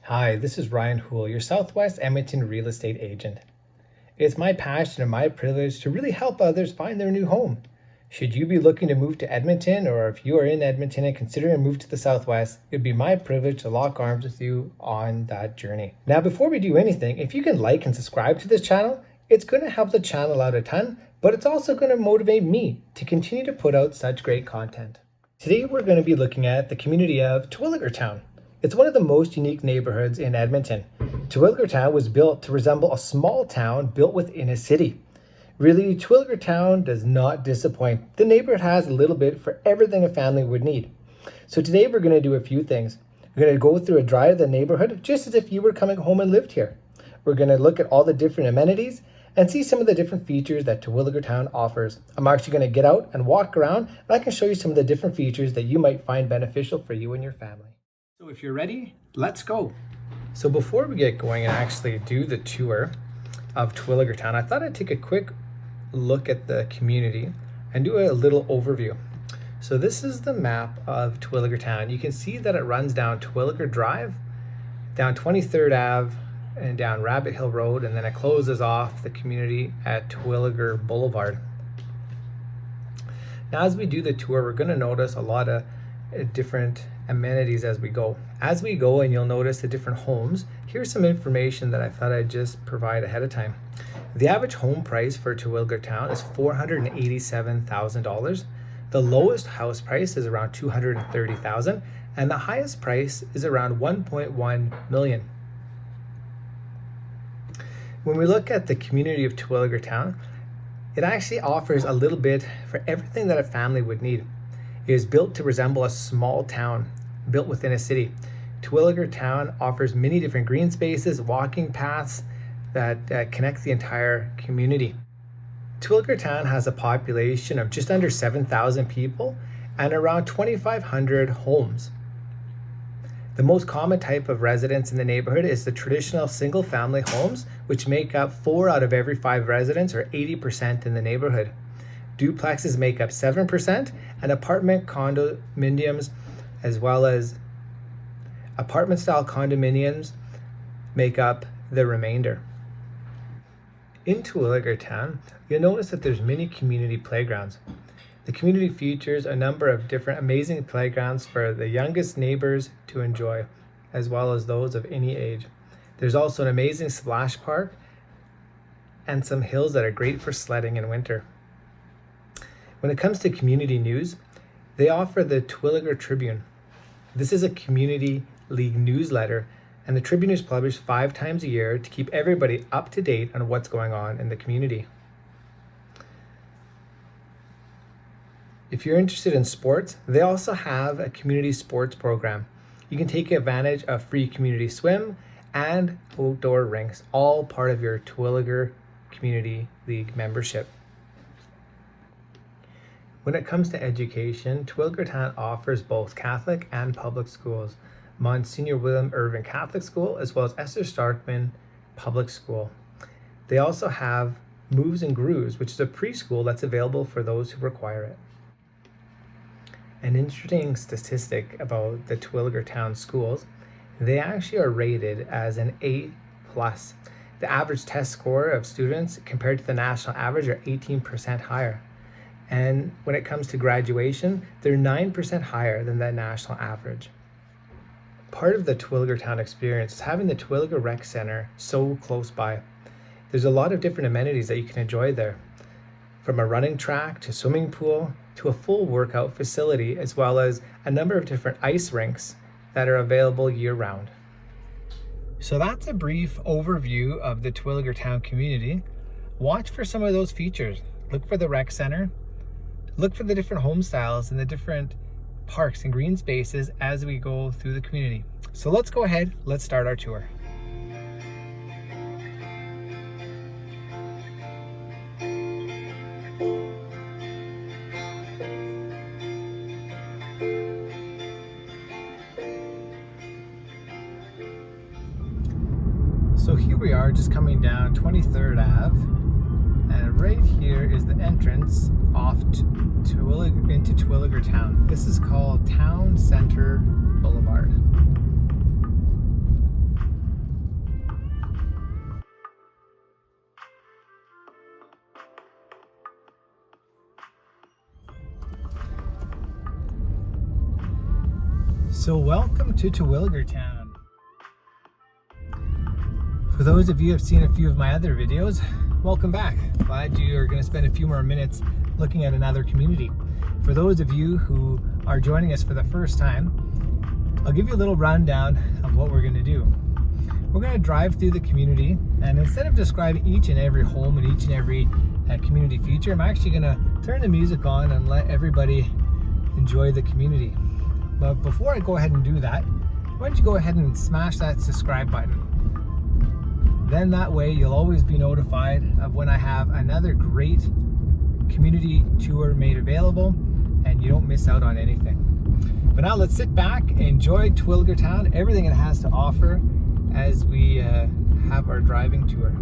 Hi, this is Ryan Houle, your Southwest Edmonton real estate agent. It's my passion and my privilege to really help others find their new home. Should you be looking to move to Edmonton, or if you are in Edmonton and considering a move to the Southwest, it would be my privilege to lock arms with you on that journey. Now, before we do anything, if you can like and subscribe to this channel, it's going to help the channel out a ton, but it's also going to motivate me to continue to put out such great content. Today, we're going to be looking at the community of Terwillegar Towne. It's one of the most unique neighborhoods in Edmonton. Terwillegar Towne was built to resemble a small town built within a city. Really, Terwillegar Towne does not disappoint. The neighborhood has a little bit for everything a family would need. So today we're going to do a few things. We're going to go through a drive of the neighborhood just as if you were coming home and lived here. We're going to look at all the different amenities and see some of the different features that Terwillegar Towne offers. I'm actually going to get out and walk around, and I can show you some of the different features that you might find beneficial for you and your family. So if you're ready, let's go. So before we get going and actually do the tour of Terwillegar Towne, I thought I'd take a quick look at the community and do a little overview. So this is the map of Terwillegar Towne. You can see that it runs down Terwillegar Drive, down 23rd Ave, and down Rabbit Hill Road, and then it closes off the community at Terwillegar Boulevard. Now as we do the tour, we're going to notice a lot of different amenities as we go. As we go, and you'll notice the different homes, here's some information that I thought I'd just provide ahead of time. The average home price for Terwillegar Towne is $487,000. The lowest house price is around $230,000, and the highest price is around $1.1 million. When we look at the community of Terwillegar Towne, it actually offers a little bit for everything that a family would need. It is built to resemble a small town built within a city. Terwillegar Towne offers many different green spaces, walking paths that connect the entire community. Terwillegar Towne has a population of just under 7,000 people and around 2,500 homes. The most common type of residence in the neighborhood is the traditional single-family homes, which make up 4 out of every 5 residents, or 80% in the neighborhood. Duplexes make up 7%, and apartment condominiums, as well as apartment-style condominiums, make up the remainder. In Terwillegar Towne, you'll notice that there's many community playgrounds. The community features a number of different amazing playgrounds for the youngest neighbors to enjoy, as well as those of any age. There's also an amazing splash park and some hills that are great for sledding in winter. When it comes to community news, they offer the Terwillegar Tribune. This is a community league newsletter, and the Tribune is published 5 times a year to keep everybody up to date on what's going on in the community. If you're interested in sports, they also have a community sports program. You can take advantage of free community swim and outdoor rinks, all part of your Terwillegar Community League membership. When it comes to education, Terwillegar Towne offers both Catholic and public schools, Monsignor William Irvin Catholic School, as well as Esther Starkman Public School. They also have Moves and Grooves, which is a preschool that's available for those who require it. An interesting statistic about the Terwillegar Towne schools, they actually are rated as an A+. The average test score of students compared to the national average are 18% higher. And when it comes to graduation, they're 9% higher than the national average. Part of the Terwillegar Towne experience is having the Terwillegar Rec Centre so close by. There's a lot of different amenities that you can enjoy there, from a running track to swimming pool to a full workout facility, as well as a number of different ice rinks that are available year-round. So that's a brief overview of the Terwillegar Towne community. Watch for some of those features. Look for the rec center. Look for the different home styles and the different parks and green spaces as we go through the community. So let's go ahead, let's start our tour. So here we are, just coming down 23rd Ave, and right here is the entrance off into Terwillegar Towne. This is called Town Center Boulevard. So welcome to Terwillegar Towne. For those of you who have seen a few of my other videos, welcome back. Glad you are going to spend a few more minutes looking at another community. For those of you who are joining us for the first time, I'll give you a little rundown of what we're going to do. We're going to drive through the community, and instead of describing each and every home and each and every community feature, I'm actually going to turn the music on and let everybody enjoy the community. But before I go ahead and do that, why don't you go ahead and smash that subscribe button. Then that way you'll always be notified of when I have another great community tour made available, and you don't miss out on anything. But now let's sit back, enjoy Terwillegar Towne, everything it has to offer as we have our driving tour.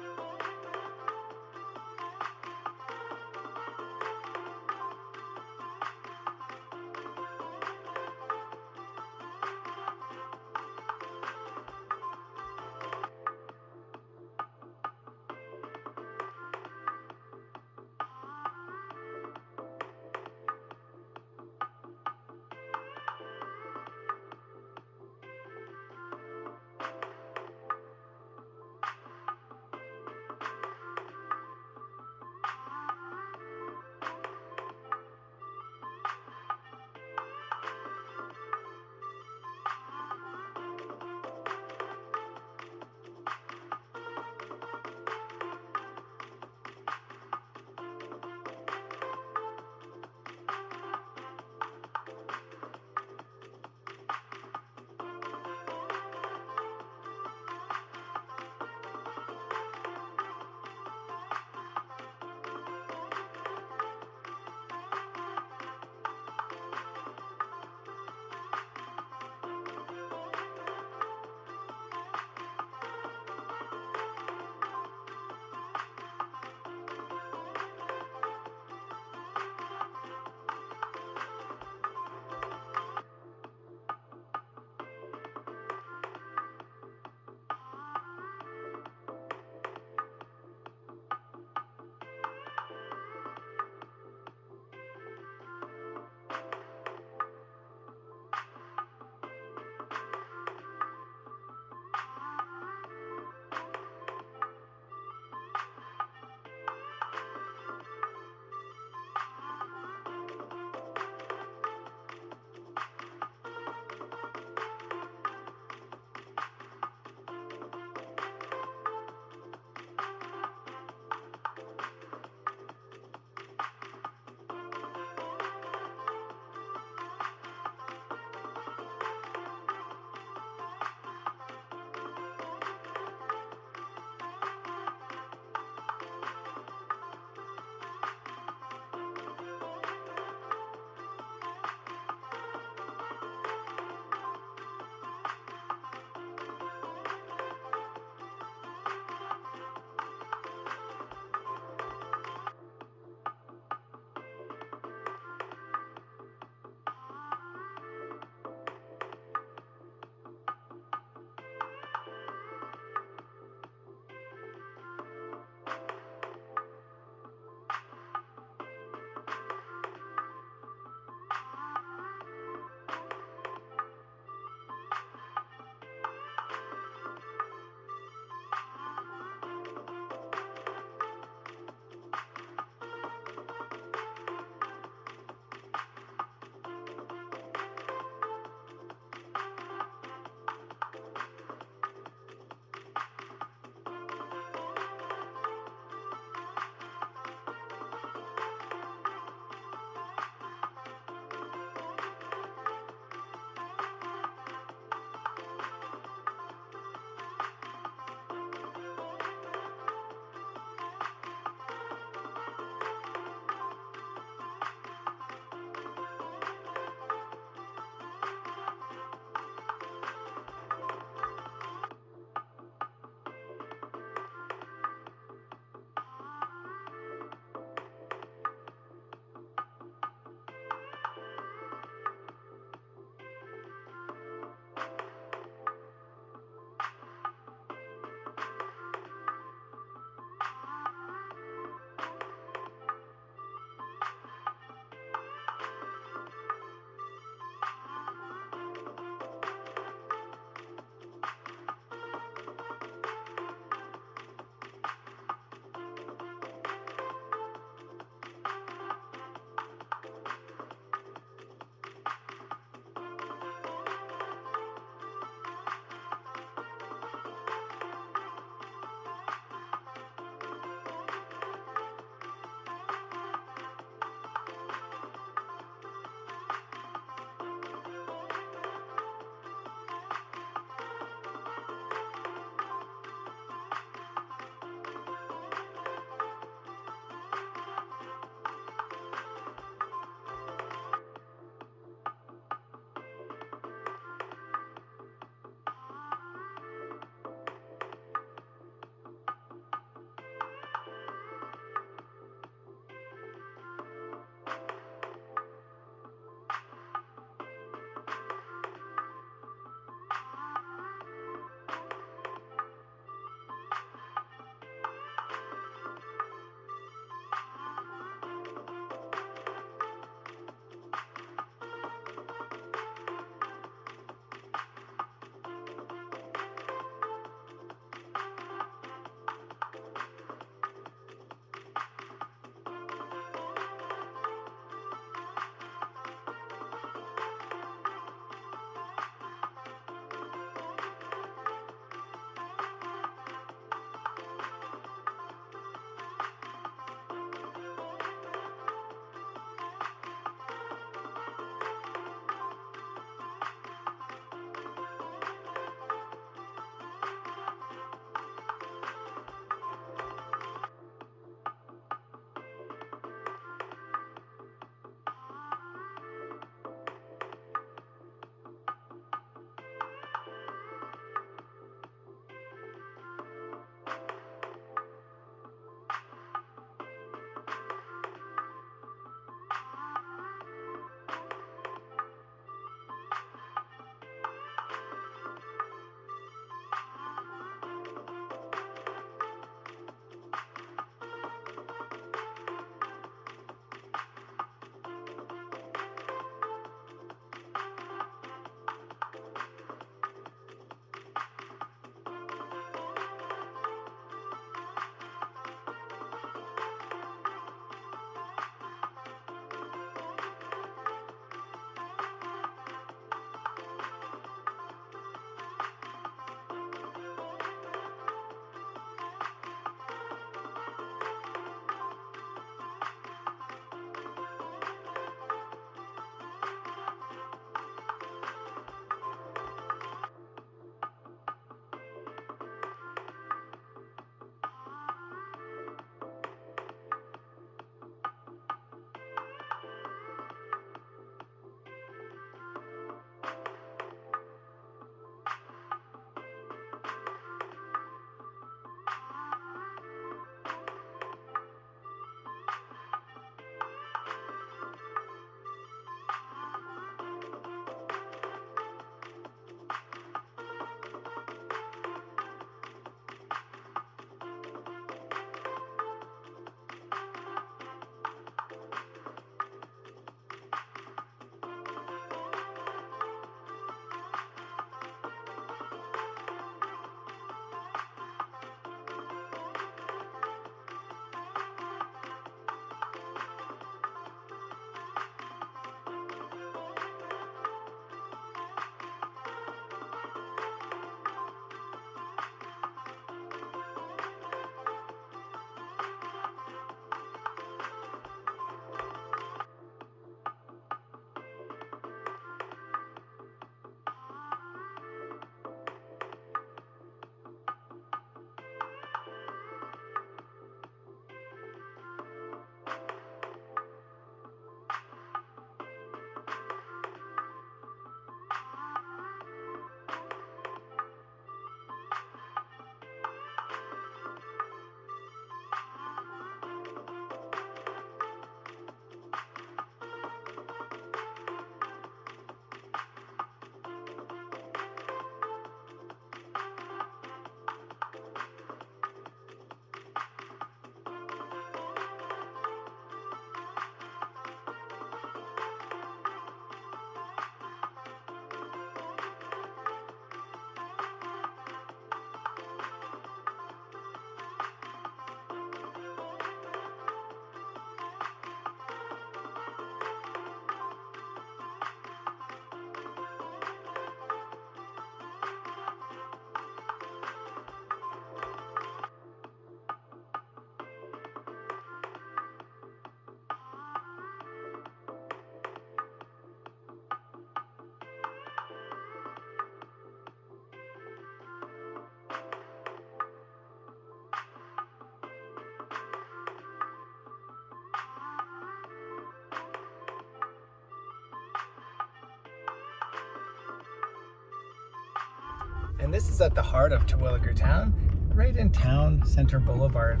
And this is at the heart of Terwillegar Town, right in Town Center Boulevard.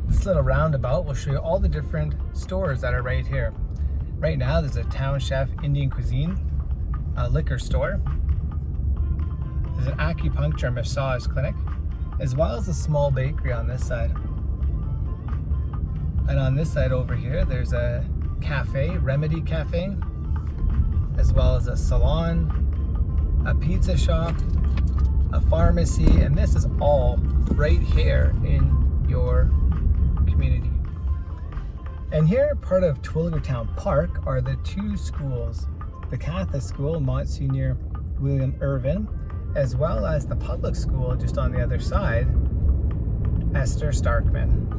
This little roundabout will show you all the different stores that are right here. Right now there's a Town Chef Indian Cuisine, a liquor store, there's an acupuncture massage clinic, as well as a small bakery on this side. And on this side over here, there's a cafe, Remedy Cafe, as well as a salon, a pizza shop, a pharmacy, and this is all right here in your community. And here, part of Terwillegar Town Park, are the two schools, the Catholic school, Monsignor William Irvin, as well as the public school just on the other side, Esther Starkman.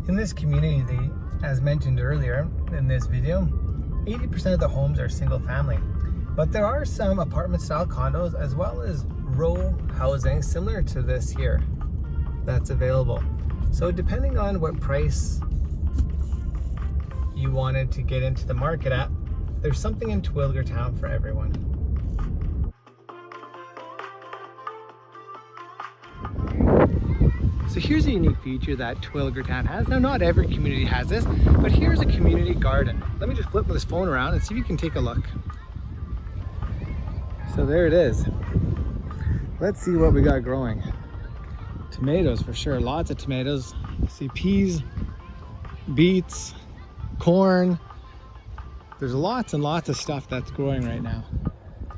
In this community, as mentioned earlier in this video, 80% of the homes are single family, but there are some apartment style condos as well as row housing similar to this here that's available. So depending on what price you wanted to get into the market at, there's something in Terwillegar Town for everyone. So here's a unique feature that Terwillegar Town has. Now, not every community has this, but here's a community garden. Let me just flip this phone around and see if you can take a look. So there it is. Let's see what we got growing. Tomatoes for sure, lots of tomatoes. You see peas, beets, corn. There's lots and lots of stuff that's growing right now.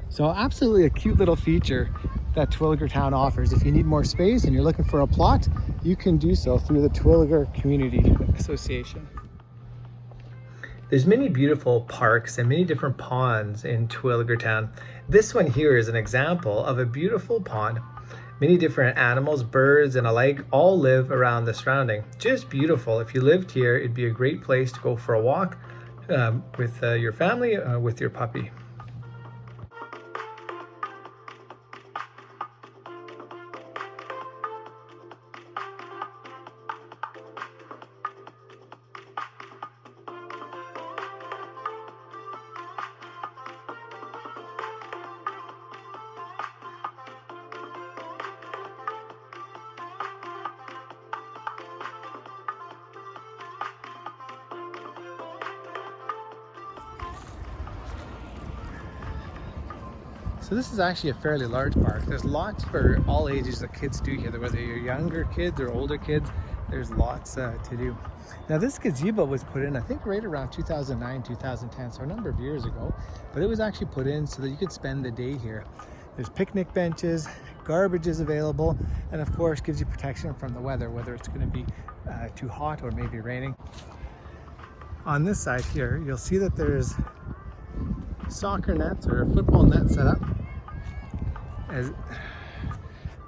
So absolutely a cute little feature that Terwillegar Town offers. If you need more space and you're looking for a plot, you can do so through the Terwillegar Community Association. There's many beautiful parks and many different ponds in Terwillegar Town. This one here is an example of a beautiful pond. Many different animals, birds, and alike all live around the surrounding. Just beautiful. If you lived here, it'd be a great place to go for a walk with your family, with your puppy. So this is actually a fairly large park. There's lots for all ages that kids do here, whether you're younger kids or older kids, there's lots to do. Now this gazebo was put in, I think right around 2009, 2010, so a number of years ago, but it was actually put in so that you could spend the day here. There's picnic benches, garbage is available, and of course gives you protection from the weather, whether it's going to be too hot or maybe raining. On this side here, you'll see that there's soccer nets or football nets set up.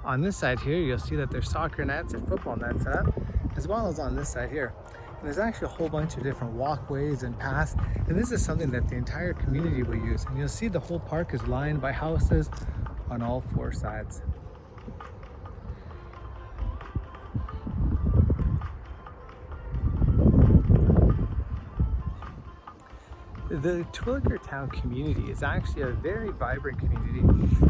On this side here, you'll see that there's soccer nets and football nets set up, as well as on this side here. And there's actually a whole bunch of different walkways and paths, and this is something that the entire community will use. And you'll see the whole park is lined by houses on all four sides. The Terwillegar Town community is actually a very vibrant community.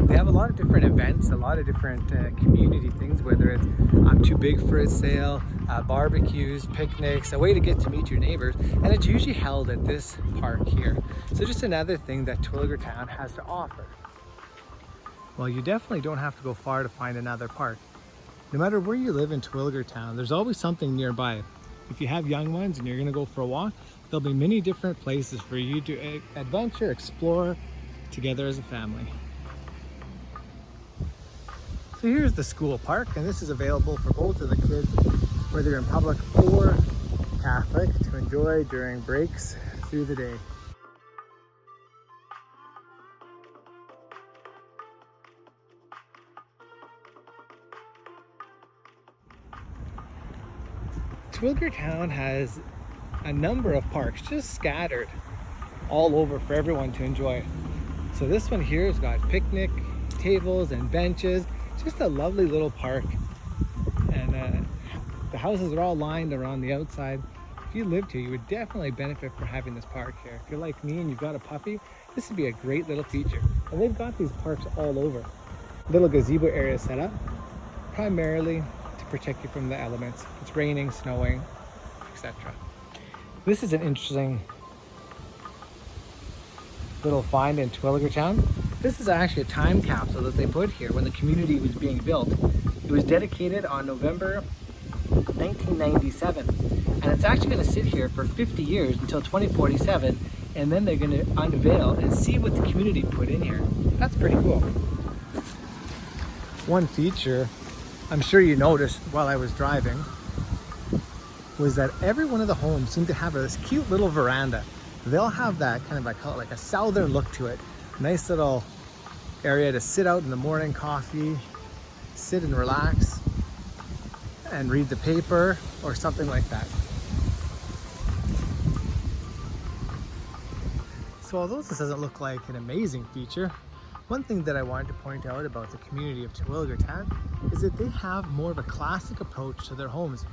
They have a lot of different events, a lot of different community things, whether it's I'm Too Big for a Sale, barbecues, picnics, a way to get to meet your neighbors, and it's usually held at this park here. So just another thing that Terwillegar Town has to offer. Well, you definitely don't have to go far to find another park. No matter where you live in Terwillegar Town, there's always something nearby. If you have young ones and you're going to go for a walk, there'll be many different places for you to adventure, explore together as a family. So here's the school park, and this is available for both of the kids, whether you're in public or Catholic, to enjoy during breaks through the day. Terwillegar Town has a number of parks just scattered all over for everyone to enjoy. So this one here has got picnic tables and benches, just a lovely little park. And The houses are all lined around the outside. If you lived here, you would definitely benefit from having this park here. If you're like me and you've got a puppy, this would be a great little feature. And they've got these parks all over. Little gazebo area set up, primarily to protect you from the elements. If it's raining, snowing, etc. This is an interesting little find in Terwillegar Towne. This is actually a time capsule that they put here when the community was being built. It was dedicated on November 1997, and it's actually going to sit here for 50 years until 2047, and then they're going to unveil and see what the community put in here. That's pretty cool. One feature I'm sure you noticed while I was driving was that every one of the homes seemed to have this cute little veranda. They'll have that kind of, I call it like a southern look to it. Nice little area to sit out in the morning, coffee, sit and relax and read the paper or something like that. So although this doesn't look like an amazing feature, one thing that I wanted to point out about the community of Terwillegar Towne is that they have more of a classic approach to their homes.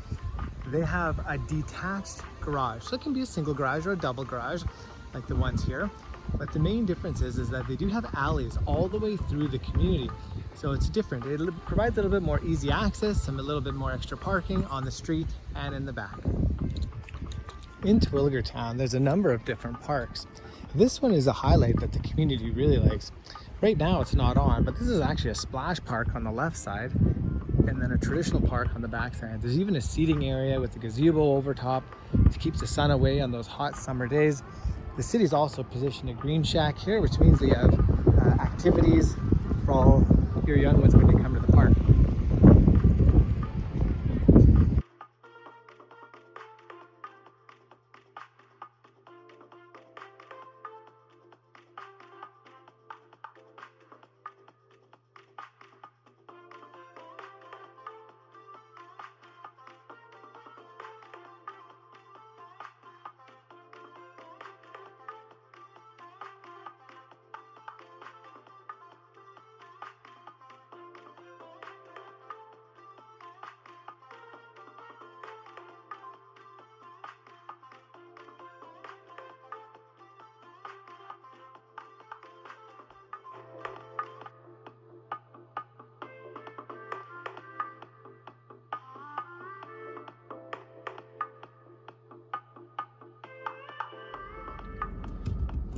They have a detached garage. So it can be a single garage or a double garage like the ones here. But the main difference is that they do have alleys all the way through the community. So it's different. It provides a little bit more easy access, a little bit more extra parking on the street and in the back. In Terwillegar Towne, there's a number of different parks. This one is a highlight that the community really likes. Right now it's not on, but this is actually a splash park on the left side and then a traditional park on the back side. There's even a seating area with a gazebo over top to keep the sun away on those hot summer days. The city's also positioned a green shack here, which means they have activities for all your young ones when you come to the park.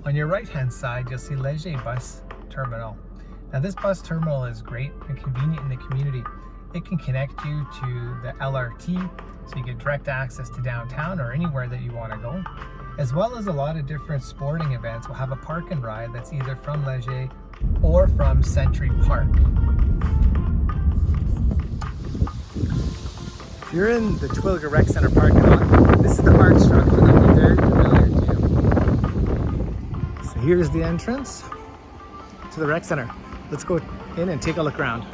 On your right hand side, you'll see Leger Bus Terminal. Now this bus terminal is great and convenient in the community. It can connect you to the LRT, so you get direct access to downtown or anywhere that you want to go, as well as a lot of different sporting events will have a park and ride that's either from Leger or from Century Park. If you're in the Terwillegar Rec Centre parking lot, this is the art structure that will be very familiar to you. So here's the entrance to the rec center. Let's go in and take a look around.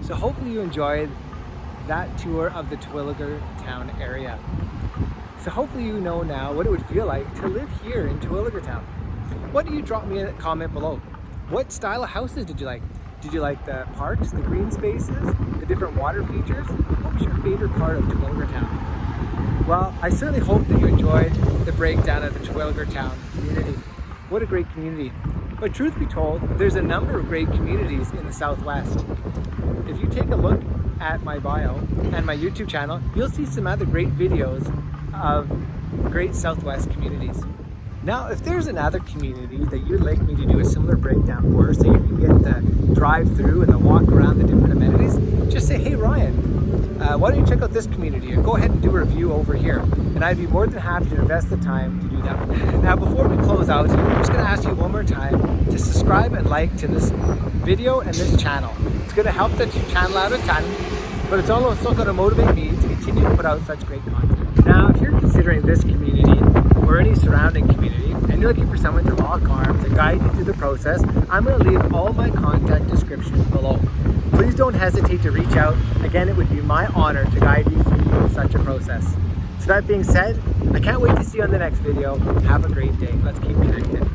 So hopefully you enjoyed that tour of the Terwillegar Towne area. So hopefully you know now what it would feel like to live here in Terwillegar Towne. Why don't you drop me a comment below? What style of houses did you like? Did you like the parks, the green spaces, the different water features? What was your favorite part of Terwillegar Towne? Well, I certainly hope that you enjoyed the breakdown of the Terwillegar Towne community. What a great community. But truth be told, there's a number of great communities in the Southwest. If you take a look at my bio and my YouTube channel, you'll see some other great videos of great Southwest communities. Now, if there's another community that you'd like me to do a similar breakdown for, so you can get the drive-through and the walk around the different amenities, just say, hey Ryan, why don't you check out this community and go ahead and do a review over here. And I'd be more than happy to invest the time to do that for you. Now, before we close out, I'm just gonna ask you one more time to subscribe and like to this video and this channel. It's gonna help the channel out a ton, but it's also gonna motivate me to continue to put out such great content. Now, if you're considering this community or any surrounding community, and you're looking for someone to lock arms and guide you through the process, I'm going to leave all my contact description below. Please don't hesitate to reach out. Again, it would be my honor to guide you through such a process. So that being said, I can't wait to see you on the next video. Have a great day. Let's keep connected.